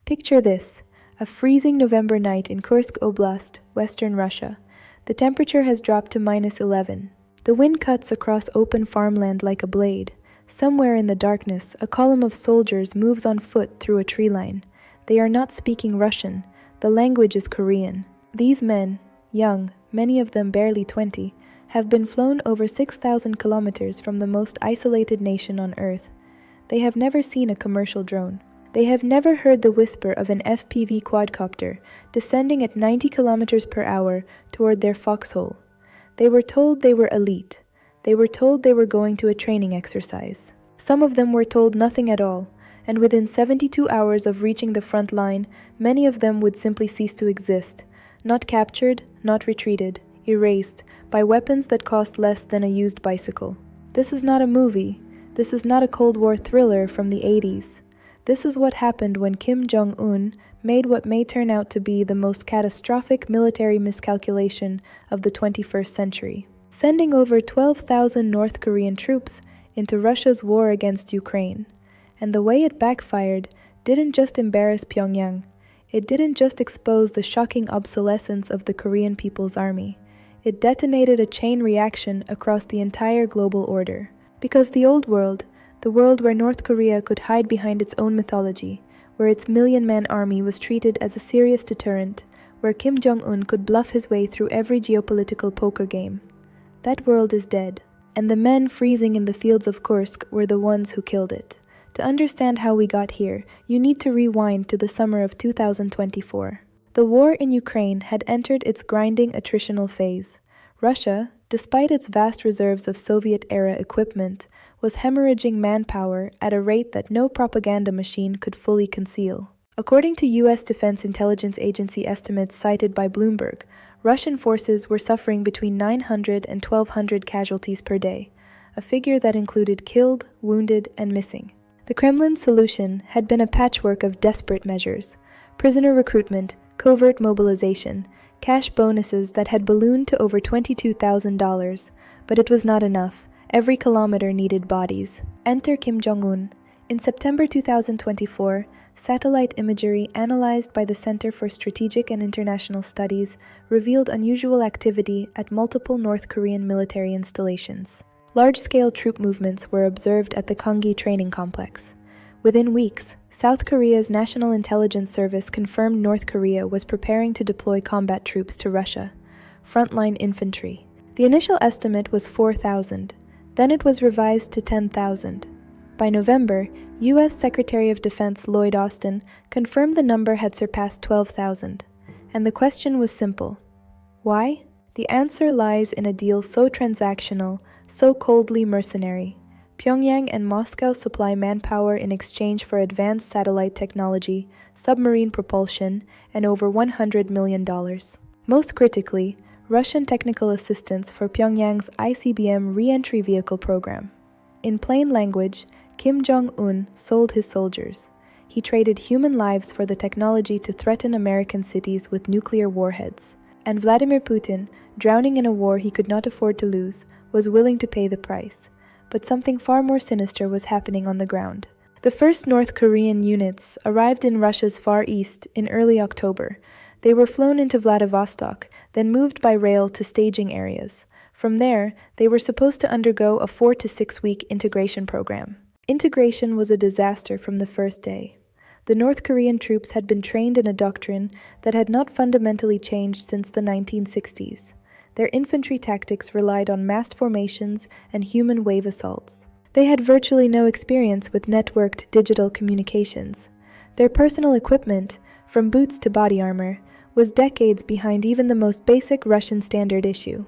Picture this, a freezing November night in Kursk Oblast, western Russia. The temperature has dropped to -11. The wind cuts across open farmland like a blade. Somewhere in the darkness, a column of soldiers moves on foot through a tree line. They are not speaking Russian. The language is Korean. These men, young, many of them barely 20, have been flown over 6,000 kilometers from the most isolated nation on Earth. They have never seen a commercial drone. They have never heard the whisper of an FPV quadcopter descending at 90 kilometers per hour toward their foxhole. They were told they were elite. They were told they were going to a training exercise. Some of them were told nothing at all, and within 72 hours of reaching the front line, many of them would simply cease to exist, not captured, not retreated, erased by weapons that cost less than a used bicycle. This is not a movie. This is not a Cold War thriller from the 80s. This is what happened when Kim Jong-un made what may turn out to be the most catastrophic military miscalculation of the 21st century, sending over 12,000 North Korean troops into Russia's war against Ukraine. And the way it backfired didn't just embarrass Pyongyang. It didn't just expose the shocking obsolescence of the Korean People's Army. It detonated a chain reaction across the entire global order. Because the old world, the world where North Korea could hide behind its own mythology, where its million-man army was treated as a serious deterrent, where Kim Jong-un could bluff his way through every geopolitical poker game. That world is dead, and the men freezing in the fields of Kursk were the ones who killed it. To understand how we got here, you need to rewind to the summer of 2024. The war in Ukraine had entered its grinding attritional phase. Russia, despite its vast reserves of Soviet-era equipment, was hemorrhaging manpower at a rate that no propaganda machine could fully conceal. According to U.S. Defense Intelligence Agency estimates cited by Bloomberg, Russian forces were suffering between 900 and 1,200 casualties per day, a figure that included killed, wounded, and missing. The Kremlin's solution had been a patchwork of desperate measures: prisoner recruitment, covert mobilization, cash bonuses that had ballooned to over $22,000, but it was not enough. Every kilometer needed bodies. Enter Kim Jong-un. In September 2024, satellite imagery analyzed by the Center for Strategic and International Studies revealed unusual activity at multiple North Korean military installations. Large-scale troop movements were observed at the Ganggi training complex. Within weeks, South Korea's National Intelligence Service confirmed North Korea was preparing to deploy combat troops to Russia, frontline infantry. The initial estimate was 4,000. Then it was revised to 10,000. By November, U.S. Secretary of Defense Lloyd Austin confirmed the number had surpassed 12,000. And the question was simple. Why? The answer lies in a deal so transactional, so coldly mercenary. Pyongyang and Moscow supply manpower in exchange for advanced satellite technology, submarine propulsion, and over $100 million. Most critically, Russian technical assistance for Pyongyang's ICBM re-entry vehicle program. In plain language, Kim Jong-un sold his soldiers. He traded human lives for the technology to threaten American cities with nuclear warheads. And Vladimir Putin, drowning in a war he could not afford to lose, was willing to pay the price. But something far more sinister was happening on the ground. The first North Korean units arrived in Russia's Far East in early October. They were flown into Vladivostok, then moved by rail to staging areas. From there, they were supposed to undergo a 4 to 6 week integration program. Integration was a disaster from the first day. The North Korean troops had been trained in a doctrine that had not fundamentally changed since the 1960s. Their infantry tactics relied on massed formations and human wave assaults. They had virtually no experience with networked digital communications. Their personal equipment, from boots to body armor, was decades behind even the most basic Russian standard issue,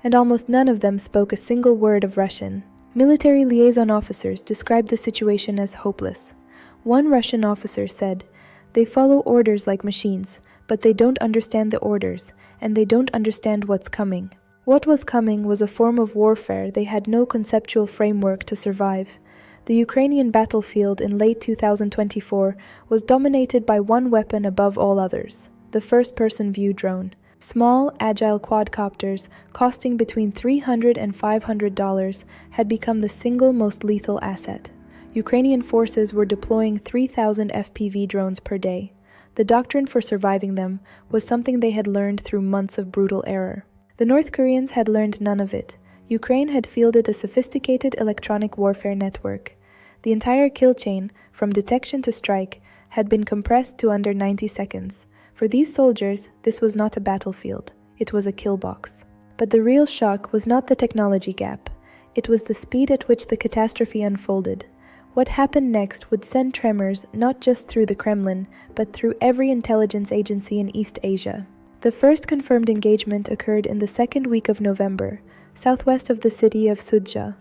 and almost none of them spoke a single word of Russian. Military liaison officers described the situation as hopeless. One Russian officer said, "They follow orders like machines, but they don't understand the orders, and they don't understand what's coming." What was coming was a form of warfare they had no conceptual framework to survive. The Ukrainian battlefield in late 2024 was dominated by one weapon above all others: the first-person view drone. Small, agile quadcopters, costing between $300 and $500, had become the single most lethal asset. Ukrainian forces were deploying 3,000 FPV drones per day. The doctrine for surviving them was something they had learned through months of brutal error. The North Koreans had learned none of it. Ukraine had fielded a sophisticated electronic warfare network. The entire kill chain, from detection to strike, had been compressed to under 90 seconds. For these soldiers, this was not a battlefield. It was a kill box. But the real shock was not the technology gap. It was the speed at which the catastrophe unfolded. What happened next would send tremors not just through the Kremlin, but through every intelligence agency in East Asia. The first confirmed engagement occurred in the second week of November, southwest of the city of Sudzha.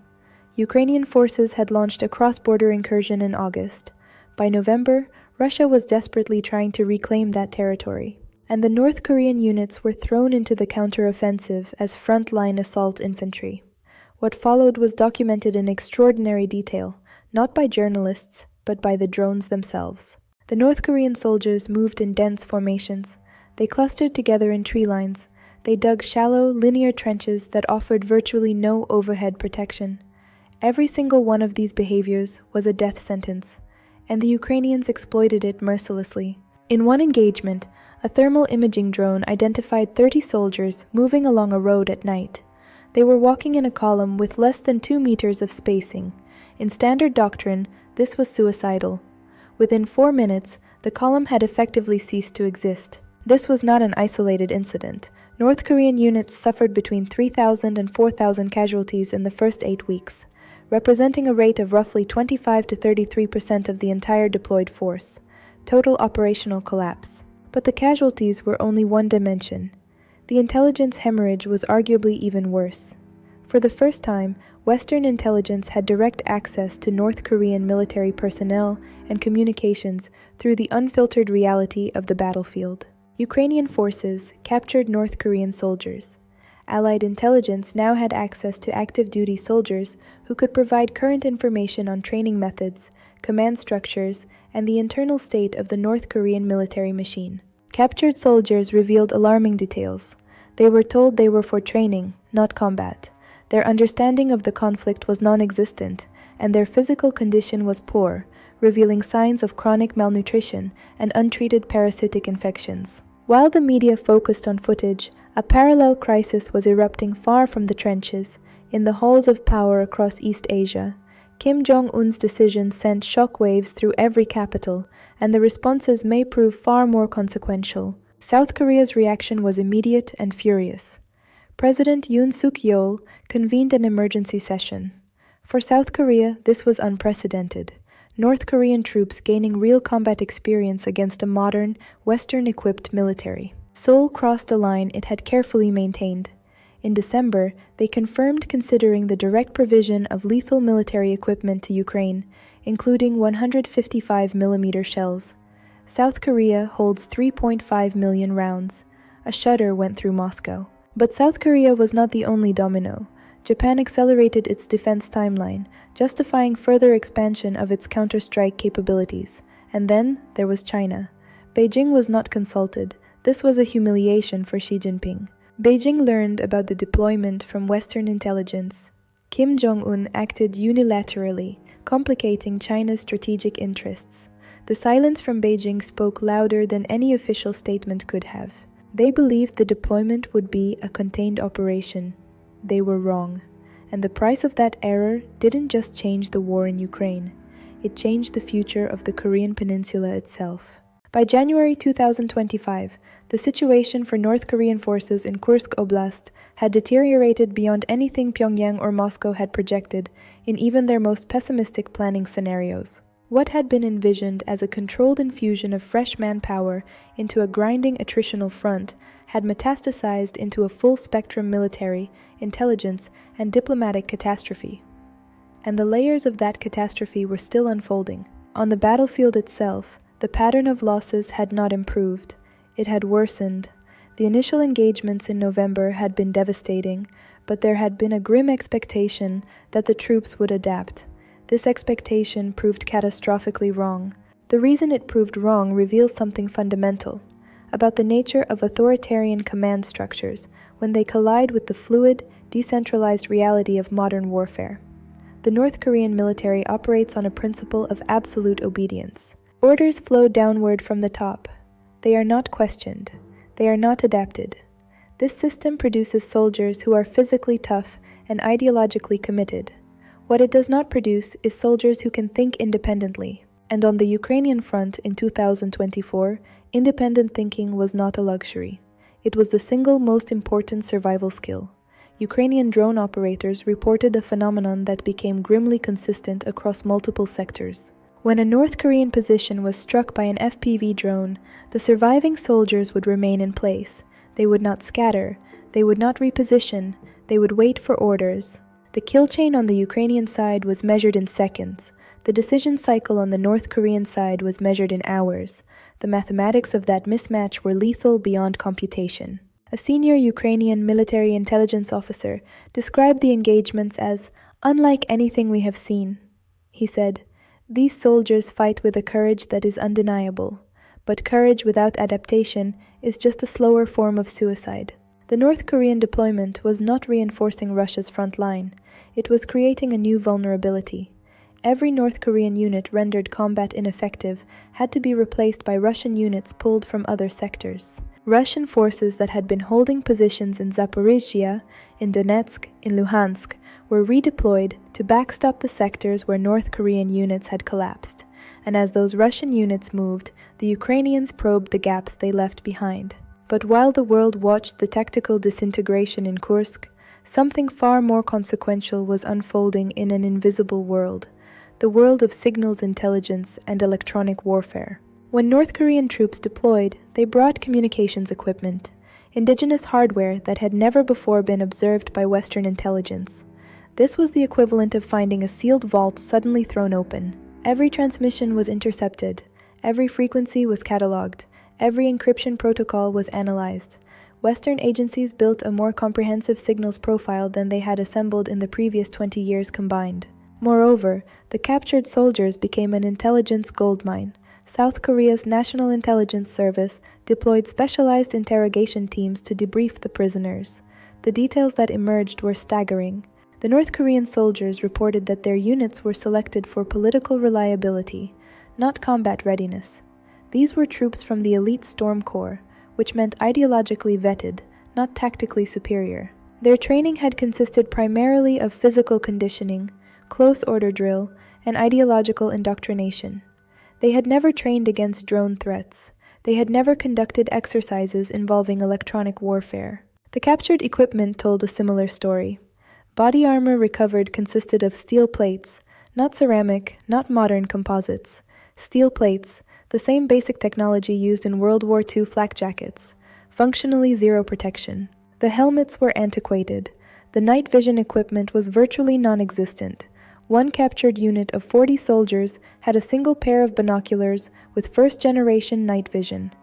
Ukrainian forces had launched a cross-border incursion in August. By November, Russia was desperately trying to reclaim that territory, and the North Korean units were thrown into the counter-offensive as front-line assault infantry. What followed was documented in extraordinary detail, not by journalists, but by the drones themselves. The North Korean soldiers moved in dense formations. They clustered together in tree lines. They dug shallow, linear trenches that offered virtually no overhead protection. Every single one of these behaviors was a death sentence, and the Ukrainians exploited it mercilessly. In one engagement, a thermal imaging drone identified 30 soldiers moving along a road at night. They were walking in a column with less than 2 meters of spacing. In standard doctrine, this was suicidal. Within 4 minutes, the column had effectively ceased to exist. This was not an isolated incident. North Korean units suffered between 3,000 and 4,000 casualties in the first 8 weeks, representing a rate of roughly 25 to 33% of the entire deployed force. Total operational collapse. But the casualties were only one dimension. The intelligence hemorrhage was arguably even worse. For the first time, Western intelligence had direct access to North Korean military personnel and communications through the unfiltered reality of the battlefield. Ukrainian forces captured North Korean soldiers. Allied intelligence now had access to active-duty soldiers who could provide current information on training methods, command structures, and the internal state of the North Korean military machine. Captured soldiers revealed alarming details. They were told they were for training, not combat. Their understanding of the conflict was non-existent, and their physical condition was poor, revealing signs of chronic malnutrition and untreated parasitic infections. While the media focused on footage, a parallel crisis was erupting far from the trenches, in the halls of power across East Asia. Kim Jong-un's decision sent shockwaves through every capital, and the responses may prove far more consequential. South Korea's reaction was immediate and furious. President Yoon Suk-yeol convened an emergency session. For South Korea, this was unprecedented. North Korean troops gaining real combat experience against a modern, Western-equipped military. Seoul crossed a line it had carefully maintained. In December, they confirmed considering the direct provision of lethal military equipment to Ukraine, including 155mm shells. South Korea holds 3.5 million rounds. A shudder went through Moscow. But South Korea was not the only domino. Japan accelerated its defense timeline, justifying further expansion of its counter-strike capabilities. And then there was China. Beijing was not consulted. This was a humiliation for Xi Jinping. Beijing learned about the deployment from Western intelligence. Kim Jong-un acted unilaterally, complicating China's strategic interests. The silence from Beijing spoke louder than any official statement could have. They believed the deployment would be a contained operation. They were wrong. And the price of that error didn't just change the war in Ukraine. It changed the future of the Korean peninsula itself. By January 2025, the situation for North Korean forces in Kursk Oblast had deteriorated beyond anything Pyongyang or Moscow had projected in even their most pessimistic planning scenarios. What had been envisioned as a controlled infusion of fresh manpower into a grinding attritional front had metastasized into a full-spectrum military, intelligence, and diplomatic catastrophe. And the layers of that catastrophe were still unfolding. On the battlefield itself, the pattern of losses had not improved. It had worsened. The initial engagements in November had been devastating, but there had been a grim expectation that the troops would adapt. This expectation proved catastrophically wrong. The reason it proved wrong reveals something fundamental about the nature of authoritarian command structures when they collide with the fluid, decentralized reality of modern warfare. The North Korean military operates on a principle of absolute obedience. Orders flow downward from the top. They are not questioned. They are not adapted. This system produces soldiers who are physically tough and ideologically committed. What it does not produce is soldiers who can think independently. And on the Ukrainian front in 2024, independent thinking was not a luxury. It was the single most important survival skill. Ukrainian drone operators reported a phenomenon that became grimly consistent across multiple sectors. When a North Korean position was struck by an FPV drone, the surviving soldiers would remain in place. They would not scatter, they would not reposition, they would wait for orders. The kill chain on the Ukrainian side was measured in seconds. The decision cycle on the North Korean side was measured in hours. The mathematics of that mismatch were lethal beyond computation. A senior Ukrainian military intelligence officer described the engagements as unlike anything we have seen. He said, "These soldiers fight with a courage that is undeniable, but courage without adaptation is just a slower form of suicide." The North Korean deployment was not reinforcing Russia's front line. It was creating a new vulnerability. Every North Korean unit rendered combat ineffective had to be replaced by Russian units pulled from other sectors. Russian forces that had been holding positions in Zaporizhia, in Donetsk, in Luhansk, were redeployed to backstop the sectors where North Korean units had collapsed. And as those Russian units moved, the Ukrainians probed the gaps they left behind. But while the world watched the tactical disintegration in Kursk, something far more consequential was unfolding in an invisible world, the world of signals intelligence and electronic warfare. When North Korean troops deployed, they brought communications equipment, indigenous hardware that had never before been observed by Western intelligence. This was the equivalent of finding a sealed vault suddenly thrown open. Every transmission was intercepted, every frequency was catalogued, every encryption protocol was analyzed. Western agencies built a more comprehensive signals profile than they had assembled in the previous 20 years combined. Moreover, the captured soldiers became an intelligence goldmine. South Korea's National Intelligence Service deployed specialized interrogation teams to debrief the prisoners. The details that emerged were staggering. The North Korean soldiers reported that their units were selected for political reliability, not combat readiness. These were troops from the elite Storm Corps, which meant ideologically vetted, not tactically superior. Their training had consisted primarily of physical conditioning, close order drill, and ideological indoctrination. They had never trained against drone threats. They had never conducted exercises involving electronic warfare. The captured equipment told a similar story. Body armor recovered consisted of steel plates, not ceramic, not modern composites. Steel plates, the same basic technology used in World War II flak jackets. Functionally zero protection. The helmets were antiquated. The night vision equipment was virtually non-existent. One captured unit of 40 soldiers had a single pair of binoculars with first-generation night vision.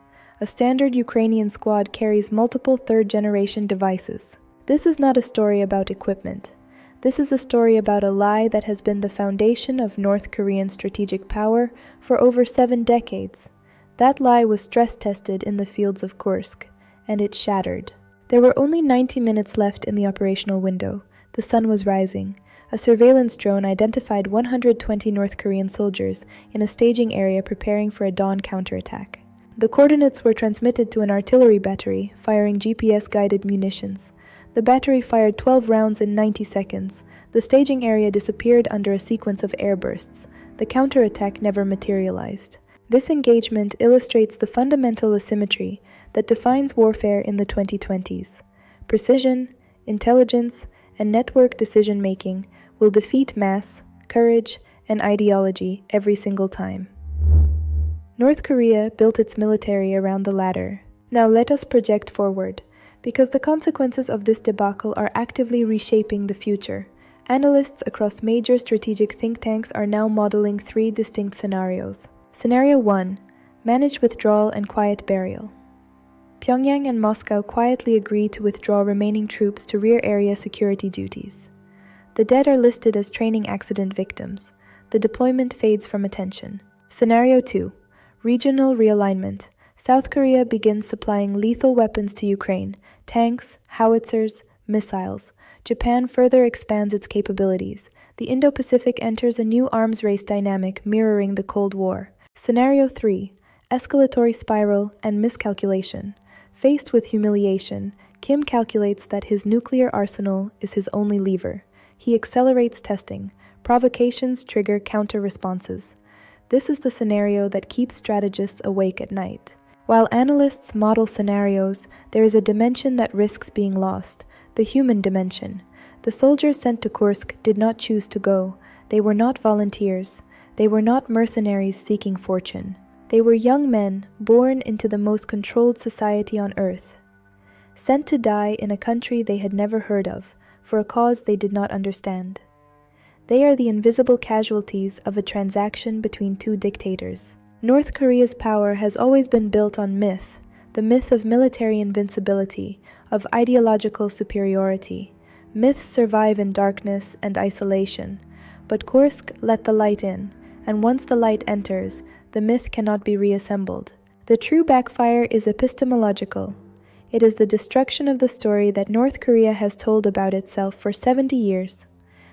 A standard Ukrainian squad carries multiple third-generation devices. This is not a story about equipment. This is a story about a lie that has been the foundation of North Korean strategic power for over 7 decades. That lie was stress-tested in the fields of Kursk, and it shattered. There were only 90 minutes left in the operational window. The sun was rising. A surveillance drone identified 120 North Korean soldiers in a staging area preparing for a dawn counterattack. The coordinates were transmitted to an artillery battery, firing GPS-guided munitions. The battery fired 12 rounds in 90 seconds. The staging area disappeared under a sequence of airbursts. The counterattack never materialized. This engagement illustrates the fundamental asymmetry that defines warfare in the 2020s. Precision, intelligence, and network decision-making will defeat mass, courage, and ideology every single time. North Korea built its military around the latter. Now let us project forward, because the consequences of this debacle are actively reshaping the future. Analysts across major strategic think tanks are now modeling 3 distinct scenarios. Scenario 1. Manage withdrawal and quiet burial. Pyongyang and Moscow quietly agree to withdraw remaining troops to rear area security duties. The dead are listed as training accident victims. The deployment fades from attention. Scenario 2. Regional realignment. South Korea begins supplying lethal weapons to Ukraine, tanks, howitzers, missiles. Japan further expands its capabilities. The Indo-Pacific enters a new arms race dynamic mirroring the Cold War. Scenario 3. escalatory spiral, and miscalculation. Faced with humiliation, Kim calculates that his nuclear arsenal is his only lever. He accelerates testing. Provocations trigger counter-responses. This is the scenario that keeps strategists awake at night. While analysts model scenarios, there is a dimension that risks being lost, the human dimension. The soldiers sent to Kursk did not choose to go. They were not volunteers. They were not mercenaries seeking fortune. They were young men born into the most controlled society on earth, sent to die in a country they had never heard of, for a cause they did not understand. They are the invisible casualties of a transaction between two dictators. North Korea's power has always been built on myth, the myth of military invincibility, of ideological superiority. Myths survive in darkness and isolation, but Kursk let the light in, and once the light enters, the myth cannot be reassembled. The true backfire is epistemological. It is the destruction of the story that North Korea has told about itself for 70 years.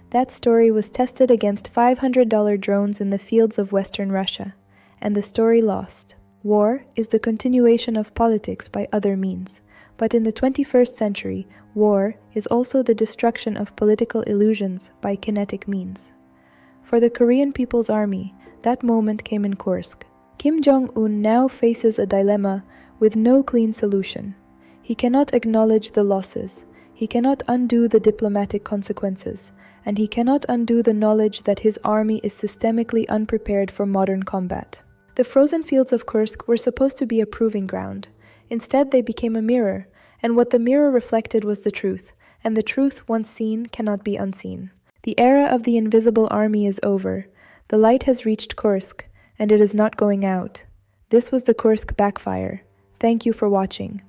That story was tested against $500 drones in the fields of Western Russia, and the story lost. War is the continuation of politics by other means, but in the 21st century, war is also the destruction of political illusions by kinetic means. For the Korean People's Army, that moment came in Kursk. Kim Jong-un now faces a dilemma with no clean solution. He cannot acknowledge the losses, he cannot undo the diplomatic consequences, and he cannot undo the knowledge that his army is systemically unprepared for modern combat. The frozen fields of Kursk were supposed to be a proving ground. Instead, they became a mirror, and what the mirror reflected was the truth, and the truth, once seen, cannot be unseen. The era of the invisible army is over. The light has reached Kursk, and it is not going out. This was the Kursk backfire. Thank you for watching.